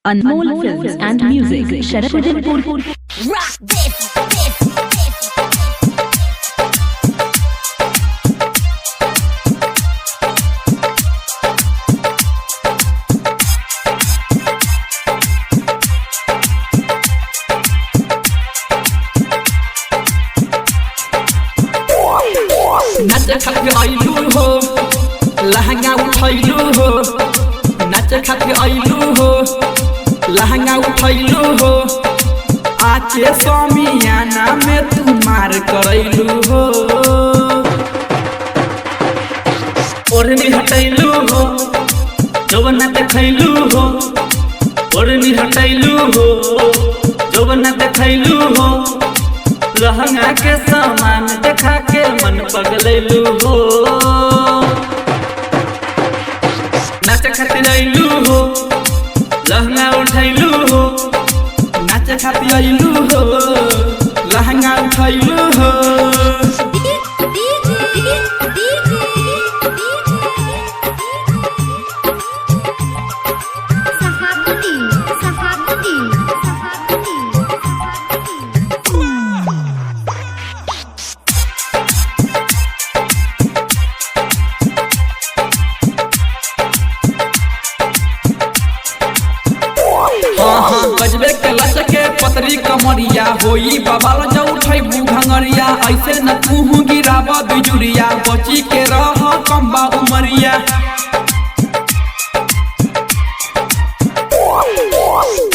Anmol Films and Music, Sharafuddinpur. Rock this. नाच खाके आइलू हो लहंगा उठैलू हो नाच खाके आइलू हो लहंगा उठैलू हो आके समियाना में तू मार करैलू हो ओढ़नी हटैलू हो जौवना देखैलू हो ओढ़नी हटैलू हो जौवना देखैलू हो लहंगा के सामान देखा के मन पगलैलू हो नाच खातिर आइलू हो लहंगा उठैलू हो नाच खातिर आइलू हो लहंगा उठैलू हो बजबे के लच के पतरी कमरिया होई बबाल जो उठैबू घंगरिया ऐसे न तू गिराब बिजुरिया बची के रह कम्बा उमरिया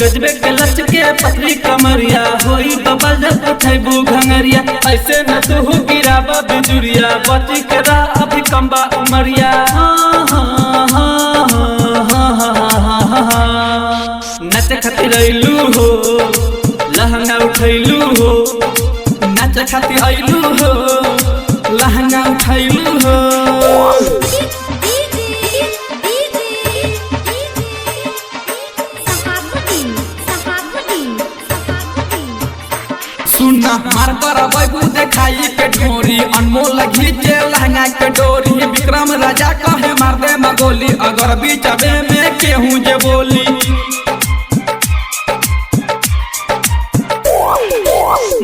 गजबे के लच के पतरी कमरिया होई बबाल जो उठैबू घंगरिया ऐसे न तू गिराब बिजुरिया बची के रह अभी कम्बा उमरिया नाच खातिर आइलू हो लहंगा उठैलू हो नाच खातिर आइलू हो लहंगा उठैलू हो सुनना मार कर बैबू देखाई के ढोरी अनमोल घीचे लहंगा के डोरी विक्रम राजा कहे मार दे मगोली अगर बीचबे में केहू जे बोली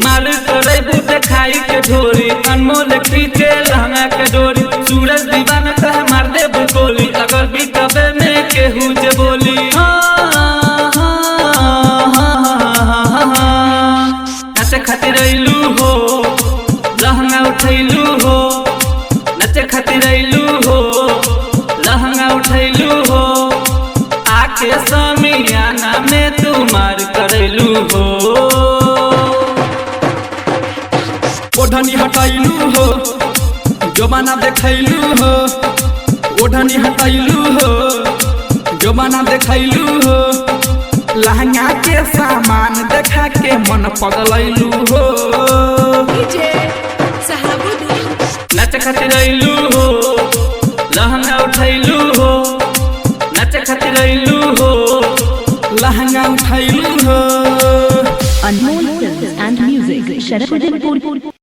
मार करैबू देखाई के ढोरी अनमोल खींचे लहंगा के डोरी सूरज दीवाना कहे मार दे गोली अगर बीचबे में केहू जे बोली नाच खातिर आइलू हो लहंगा उठैलू हो नाच खातिर आइलू हो लहंगा उठैलू हो आके समियाना में तू मार करैलू हो ओढ़नी हटैलू हो जमाना देखैलू हो ओढ़नी हटैलू हो जमाना देखैलू हो लहंगा के सामान देखा के मन पगलैलू हो नाच खातिर आइलू हो लहंगा उठैलू हो नाच खातिर आइलू हो लहंगा उठैलू हो Anmol Films and Music, Sharafuddinpur.